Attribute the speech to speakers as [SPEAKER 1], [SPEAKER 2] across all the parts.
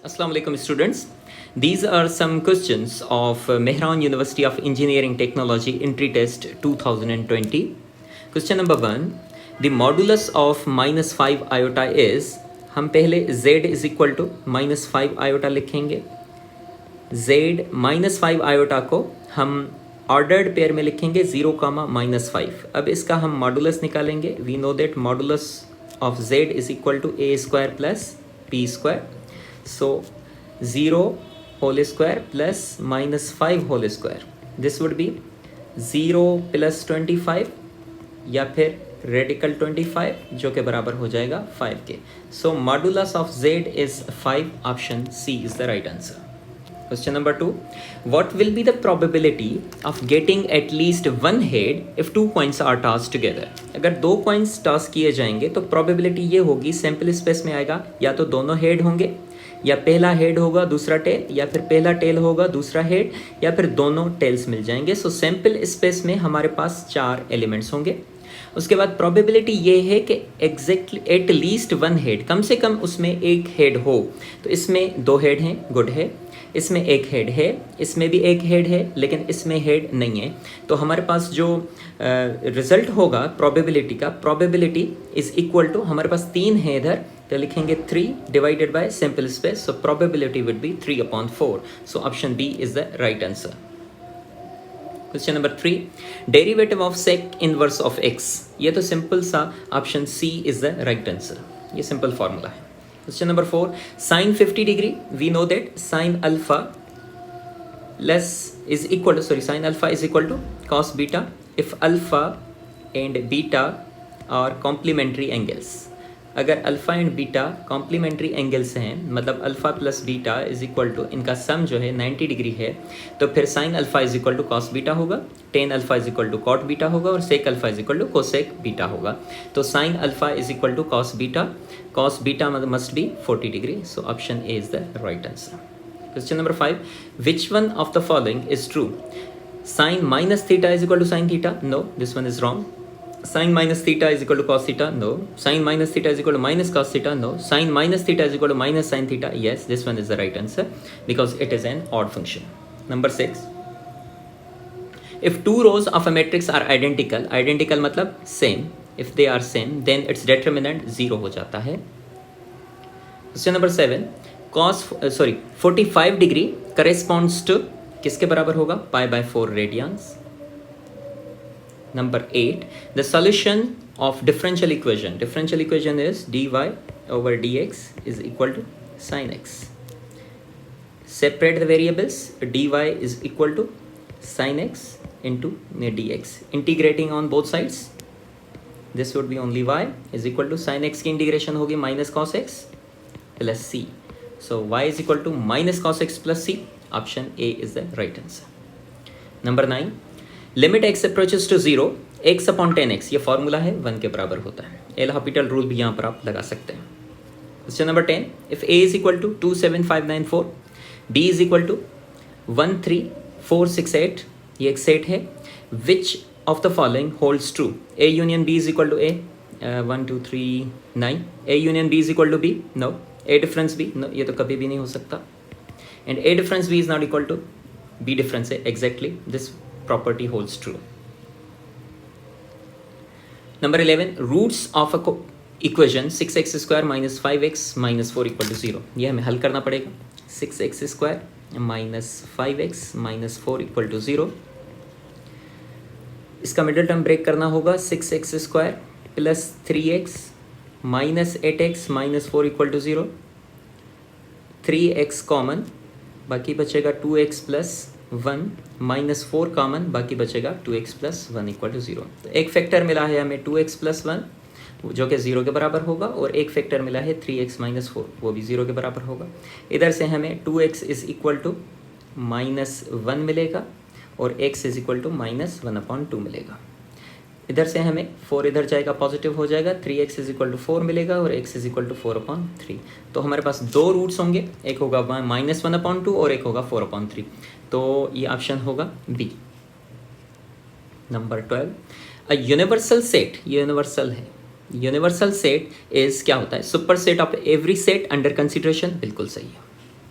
[SPEAKER 1] Assalamu alaikum students. These are some questions of Mehran University of Engineering Technology entry test 2020. Question number 1. The modulus of minus 5 iota is, हम पहले z is equal to minus 5 iota लिखेंगे. z minus 5 iota को हम ordered pair में लिखेंगे 0, -5. अब इसका हम मॉडुलस निकालेंगे. We know that modulus of z is equal to a square plus b square. So 0 whole square plus minus 5 whole square. This would be 0 plus 25 या फिर रेडिकल 25 जो के बराबर हो जाएगा 5 के. So modulus of z is 5. Option C is the right answer. Question number 2. What will be the probability of getting at least one head if two coins are tossed together? अगर दो coins toss किए जाएंगे तो probability ये होगी, sample space में आएगा या तो दोनों हेड होंगे या पहला हेड होगा दूसरा टेल या फिर पहला टेल होगा दूसरा हेड या फिर दोनों टेल्स मिल जाएंगे. सो सैम्पल स्पेस में हमारे पास 4 एलिमेंट्स होंगे. उसके बाद प्रोबेबिलिटी ये है कि exactly at least one head, कम से कम उसमें एक हेड हो. तो इसमें 2 हेड हैं, गुड है. इसमें एक हेड है, इसमें भी एक हेड है, लेकिन इसमें हेड नहीं है. तो हमारे पास जो रिजल्ट होगा प्रोबेबिलिटी का, प्रोबेबिलिटी इज इक्वल टू, हमारे पास 3 है इधर तो लिखेंगे 3 divided by sample space. So probability would be 3/4. So option B is the right answer. Question number 3. Derivative of sec inverse of x. ये तो सिंपल सा option C is the right answer. ये सिंपल फॉर्मूला है. Question number 4. Sin 50 degree. We know that sin alpha sin alpha is equal to cos beta if alpha and beta are complementary angles. अगर alpha and beta complementary angles हैं, मतलब alpha plus beta is equal to, इनका sum जो है 90 degree है, तो फिर sine alpha is equal to cos beta होगा, tan alpha is equal to cot beta होगा और sec alpha is equal to cosec beta होगा. तो sine alpha is equal to cos beta must be 40 degree. So option A is the right answer. Question number 5. Which one of the following is true? Sine minus theta is equal to sine theta. No, this one is wrong. Sin minus theta is equal to cos theta. No. Sin minus theta is equal to minus cos theta. No. Sin minus theta is equal to minus sin theta. Yes, this one is the right answer because it is an odd function. Number 6. If two rows of a matrix are identical मतलब same. If they are same, then its determinant 0 हो जाता है. Question number 7. 45 degree corresponds to किसके बराबर होगा? Pi by 4 radians. Number 8. The solution of differential equation. Differential equation is dy over dx is equal to sin x. Separate the variables. dy is equal to sin x into dx. Integrating on both sides. This would be only y is equal to sin x की integration होगी minus cos x plus c. So y is equal to minus cos x plus c. Option A is the right answer. Number 9. Limit x approaches to 0 x upon 10x. ये formula है, 1 के बराबर होता है. L Hôpital rule भी यहाँ पर आप लगा सकते हैं. Question number 10. If a is equal to 27594, b is equal to 13468, ये एक सेट है. Which of the following holds true? a union b is equal to a. 1 2 3 9. a union b is equal to b. No. a difference b. No, ये तो कभी भी नहीं हो सकता. And a difference b is not equal to b difference है. Exactly this property holds true. Number 11. Roots of a equation 6x square minus 5x minus 4 equal to 0. ये हमें हल करना पड़ेगा. 6x square minus 5x minus 4 equal to 0. इसका middle term break करना होगा. 6x square plus 3x minus 8x minus 4 equal to 0. 3x common, बाकी बचेगा 2x plus 1 माइनस 4 कॉमन, बाकी बचेगा 2x प्लस 1 इक्वल टू 0. तो एक फैक्टर मिला है हमें 2x प्लस 1 जो कि 0 के बराबर होगा, और एक फैक्टर मिला है 3x माइनस 4 वो भी 0 के बराबर होगा. इधर से हमें 2x is equal to minus 1 मिलेगा और x is equal to minus 1/2 मिलेगा. इधर से हमें 4 इधर जाएगा, पॉजिटिव हो जाएगा. 3x इज इक्वल टू 4 मिलेगा और x इज इक्वल टू 4/3. तो हमारे पास 2 रूट्स होंगे, एक होगा माइनस 1/2 और एक होगा 4/3. तो ये ऑप्शन होगा B. Number 12. A universal set, ये यूनिवर्सल है. यूनिवर्सल सेट इज क्या होता है? Super set of every set under consideration. बिल्कुल सही है.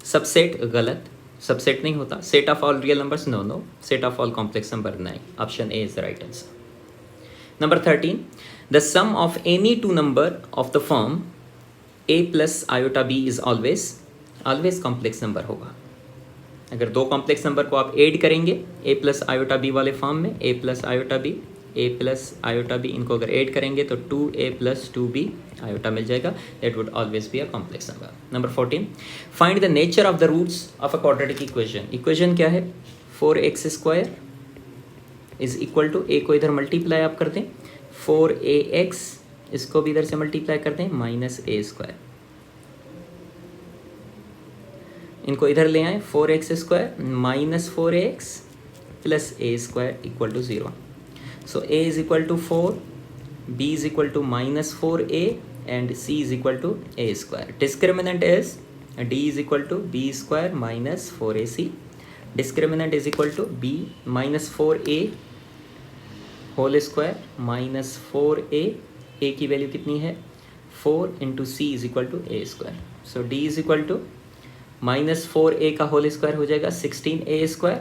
[SPEAKER 1] सबसेट गलत, सबसेट नहीं होता. Set of all real numbers, no no. Set of all complex number, नहीं. Option A is the right answer. Number 13, the sum of any two number of the form a plus iota b is always complex number होगा. अगर दो complex number को आप add करेंगे ए plus iota B वाले form में, ए plus iota B, ए plus iota B, इनको अगर ऐड करेंगे तो 2a प्लस 2b आयोटा मिल जाएगा. That would always be a complex number. Number 14, find the nature of the roots of a quadratic equation. Equation क्या है? 4x² is equal to, ए को इधर मल्टीप्लाई आप कर दें, 4ax, इसको भी इधर से मल्टीप्लाई कर दें, -a². इनको इधर ले आए, 4x² -4ax plus a² equal to 0. So a is equal to 4, b is equal to -4a and c is equal to a square. Discriminant is d is equal to b square minus 4ac. Discriminant is equal to b -4a whole square minus 4a. a की value कितनी है? 4 into c is equal to a square. So d is equal to -4a का whole square हो जाएगा 16a²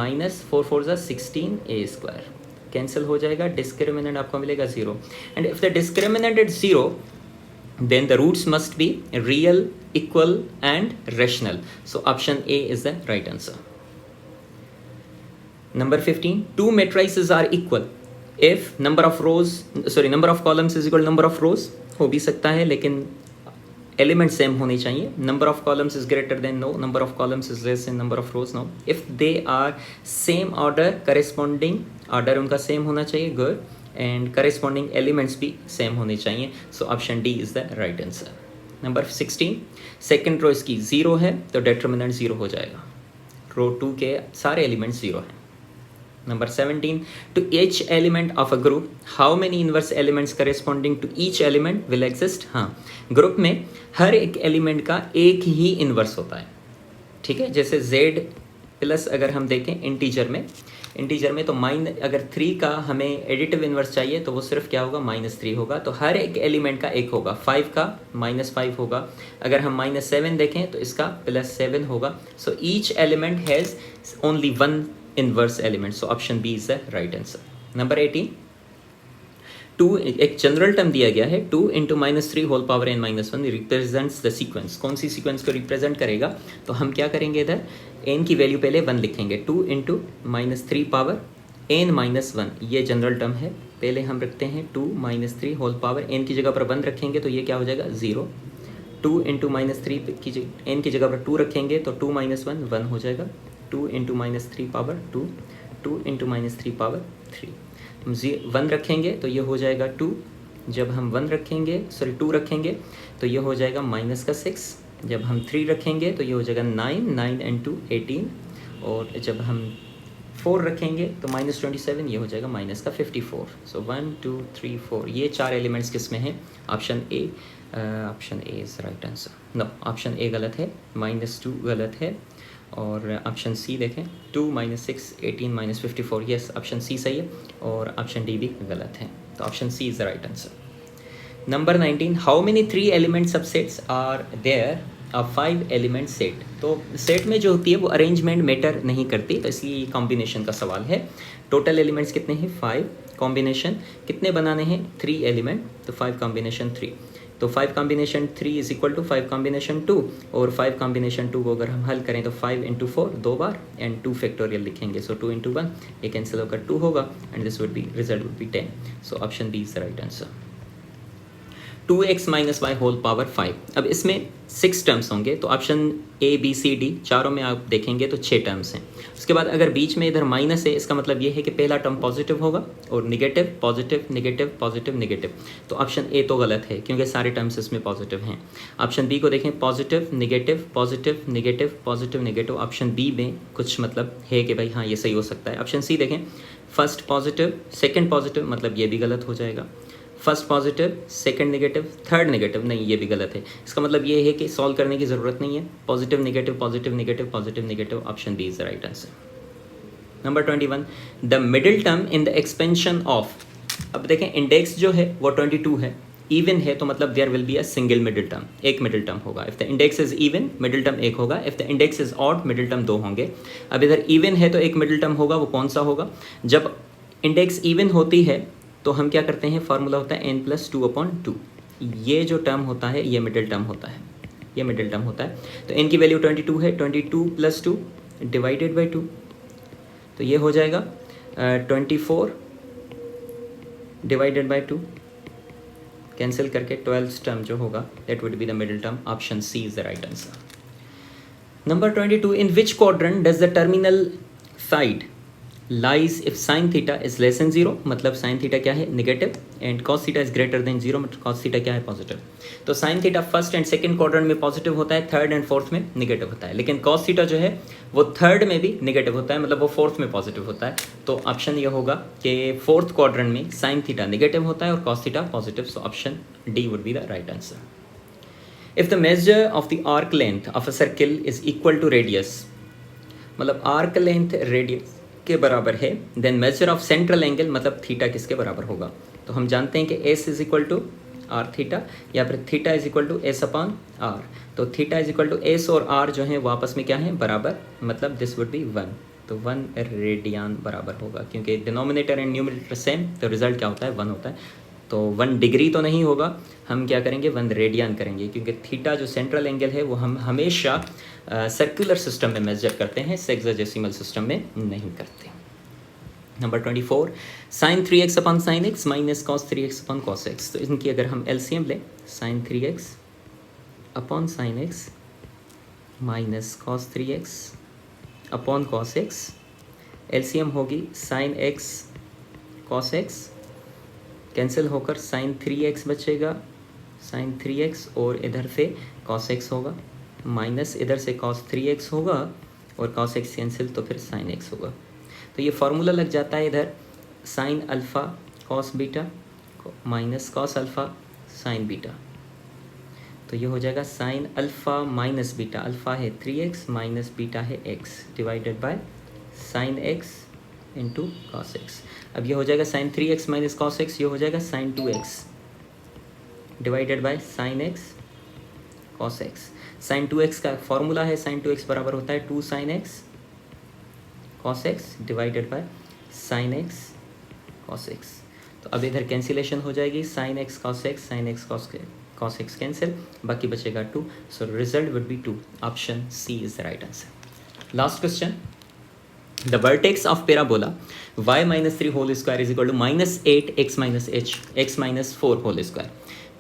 [SPEAKER 1] minus 4 4 16a². Cancel हो जाएगा. Discriminant आपको मिलेगा 0. And if the discriminant is 0 then the roots must be real, equal and rational. So option A is the right answer. Number 15, two matrices are equal if number of columns is equal to number of rows. हो भी सकता है लेकिन element same होने चाहिए. Number of columns is greater than no, number of columns is less than number of rows, no. If they are same order, corresponding order उनका same होना चाहिए, गुड. एंड करेस्पॉन्डिंग एलिमेंट्स भी same होने चाहिए. So option D is the right answer. Number 16, second row इसकी 0 है तो determinant 0 हो जाएगा. रो 2 के सारे एलिमेंट्स 0 हैं. Number 17, to each element of a group, how many inverse elements corresponding to each element will exist? हाँ, ग्रुप में हर एक एलिमेंट का एक ही इन्वर्स होता है. ठीक है, जैसे z प्लस अगर हम देखें इंटीजर में तो अगर 3 का हमें एडिटिव इन्वर्स चाहिए तो वो सिर्फ क्या होगा? -3 होगा. तो हर एक एलिमेंट का एक होगा. 5 का -5 होगा. अगर हम -7 देखें तो इसका +7 होगा. So each element has only one inverse element. So option B is the right answer. Number 18, 2, एक जनरल टर्म दिया गया है, 2 into -3 whole power n -1 represents the sequence. कौन सी सीक्वेंस को रिप्रेजेंट करेगा? तो हम क्या करेंगे, इधर n की वैल्यू पहले 1 लिखेंगे. 2 into -3 पावर n -1, ये जनरल टर्म है. पहले हम रखते हैं 2 -3 होल पावर, n की जगह पर 1 रखेंगे तो ये क्या हो जाएगा? 0. 2 into -3 की n की जगह पर 2 रखेंगे तो 2 - 1 हो जाएगा. 2 into -3 पावर 2, 2 into -3 पावर 3. हम 1 रखेंगे तो ये हो जाएगा 2. जब हम 1 रखेंगे, 2 रखेंगे तो ये हो जाएगा -6. जब हम 3 रखेंगे तो ये हो जाएगा 9, 9 and 2 18. और जब हम 4 रखेंगे तो -27, ये हो जाएगा -54. सो 1 2 3 4 ये 4 एलिमेंट्स किस में हैं? Option A. Option A is right answer. No, option A गलत है, -2 गलत है. और ऑप्शन सी देखें, 2 -6 18 -54, यस ऑप्शन सी सही है. और ऑप्शन डी भी गलत है. तो option C is the right answer. Number 19, how many 3 element subsets are there a 5 element set. तो सेट में जो होती है वो अरेंजमेंट मैटर नहीं करती, तो इसलिए कॉम्बिनेशन का सवाल है. टोटल एलिमेंट्स कितने हैं? 5. कॉम्बिनेशन कितने बनाने हैं? 3 एलिमेंट, तो 5 कॉम्बिनेशन 3. तो 5 combination 3 is equal to 5 combination 2. और 5 कॉम्बिनेशन 2 को अगर हम हल करें तो 5 into 4 2 बार एंड 2 फैक्टोरियल लिखेंगे. सो 2 into 1, ये कैंसिल होकर 2 होगा and this would be, result would be 10. So option B is the right answer. 2x - y whole power 5. अब इसमें 6 टर्म्स होंगे, तो option A B C D चारों में आप देखेंगे तो 6 टर्म्स हैं. उसके बाद अगर बीच में इधर माइनस है, इसका मतलब ये है कि पहला टर्म पॉजिटिव होगा और negative positive negative positive negative. तो ऑप्शन ए तो गलत है क्योंकि सारे टर्म्स इसमें पॉजिटिव हैं. ऑप्शन बी को देखें, positive negative positive negative positive negative. Option B में कुछ मतलब है कि भाई हाँ ये सही हो सकता है. ऑप्शन सी देखें, फर्स्ट पॉजिटिव सेकेंड पॉजिटिव, मतलब ये भी गलत हो जाएगा. First positive second negative third negative, नहीं ये भी गलत है. इसका मतलब ये है कि सॉल्व करने की ज़रूरत नहीं है. Positive negative positive negative positive negative. Option B is the right answer. Number 21, the middle term in the expansion of. अब देखें इंडेक्स जो है वो 22 है, इवन है तो मतलब there will be a single middle term, एक मिडिल टर्म होगा. If the index is even middle term एक होगा. If the index is odd middle term दो होंगे. अब इधर इवन है तो एक मिडिल टर्म होगा, वो कौन सा होगा? जब इंडेक्स इवन होती है तो हम क्या करते हैं, फार्मूला होता है n+2/2. ये जो टर्म होता है ये मिडिल टर्म होता है, ये मिडिल टर्म होता है. तो n की वैल्यू 22 है, 22 + 2 डिवाइडेड बाई 2, तो ये हो जाएगा 24 डिवाइडेड बाई 2. कैंसिल करके 12th टर्म जो होगा that would be the middle term. Option C is the right answer. Number 22, in which quadrant does the terminal side lies if sin theta is less than 0, मतलब sin theta क्या है, negative, and cos theta is greater than 0, मतलब cos theta क्या है, positive. तो sin theta first and second quadrant में positive होता है, थर्ड एंड फोर्थ में नेगेटिव होता है. लेकिन cos theta जो है वो थर्ड में भी नेगेटिव होता है, मतलब वो फोर्थ में पॉजिटिव होता है. तो ऑप्शन ये होगा कि फोर्थ क्वाड्रेंट में sin theta नेगेटिव होता है और cos theta positive. So option D would be the right answer. If the measure of the arc length of a circle is equal to radius, मतलब arc length radius के बराबर है, then measure of central angle, मतलब theta किसके बराबर होगा? तो हम जानते हैं कि S is equal to R theta, या फिर theta is equal to s upon r. तो theta is equal to s और आर जो है वो आपस में क्या है, बराबर, मतलब दिस वुड बी 1. तो 1 रेडियन बराबर होगा, क्योंकि डिनोमिनेटर एंड न्यूमरेटर सेम, तो रिजल्ट क्या होता है, 1 होता है. तो 1 डिग्री तो नहीं होगा, हम क्या करेंगे, 1 रेडियन करेंगे, क्योंकि थीटा जो सेंट्रल एंगल है वो हम हमेशा सर्कुलर सिस्टम में मेजर करते हैं, सेक्साडेसिमल सिस्टम में नहीं करते. Number 24, sin 3x upon sin x minus cos 3x upon cos x. तो इनकी अगर हम LCM लें, sin 3x upon sin x minus cos 3x upon cos x, LCM होगी sin x cos x, cancel होकर sin 3x बचेगा, sin 3x और इधर से cos x होगा, माइनस इधर से cos 3x होगा और cos x कैंसिल, तो फिर sin x होगा. तो ये फार्मूला लग जाता है इधर sin alpha cos beta minus cos alpha sin beta. तो ये हो जाएगा sin alpha minus beta, alpha है 3x माइनस बीटा है x divided by sin x into cos x. अब ये हो जाएगा sin 3x minus cos x, ये हो जाएगा sin 2x divided by sin x cos x. sin 2x का फॉर्मूला है, sin 2x बराबर होता है 2 sin x cos x divided by sin x cos x. तो अब इधर कैंसिलेशन हो जाएगी, sin x cos x sin x cos x cancel, बाकी बचेगा 2. So result would be 2. Option C is the right answer. Last question, the vertex of parabola y - 3 whole square is equal to -8x - h x - 4 whole square.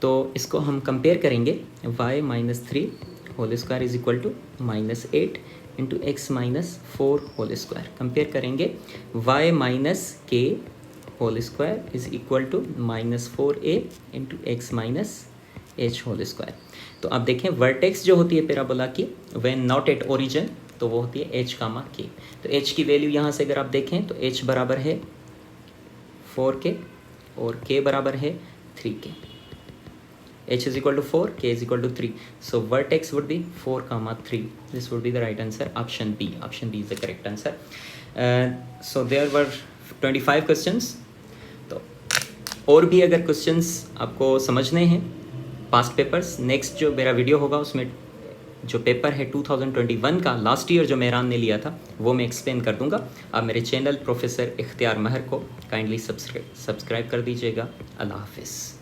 [SPEAKER 1] तो इसको हम compare करेंगे, y - 3 whole square is equal to -8 into x - 4 whole square. Compare करेंगे y - k whole square is equal to -4a into x - h whole square. तो आप देखें vertex जो होती है पैराबोला की, व्हेन नॉट एट ओरिजिन, तो वो होती है h, k. तो h की वैल्यू यहाँ से अगर आप देखें तो h बराबर है 4k और k बराबर है 3k. h is equal to 4, k is equal to 3. So vertex would be 4, 3. This would be the right answer. Option B. Option B is the correct answer. So there were 25 questions. तो और भी अगर questions आपको समझने हैं past papers, next जो मेरा video होगा उसमें जो पेपर है 2021 का लास्ट ईयर जो मेहरान ने लिया था वो मैं एक्सप्लेन कर दूंगा. आप मेरे चैनल प्रोफेसर इख्तियार महर को काइंडली सब्सक्राइब कर दीजिएगा. अल्लाह हाफिज़.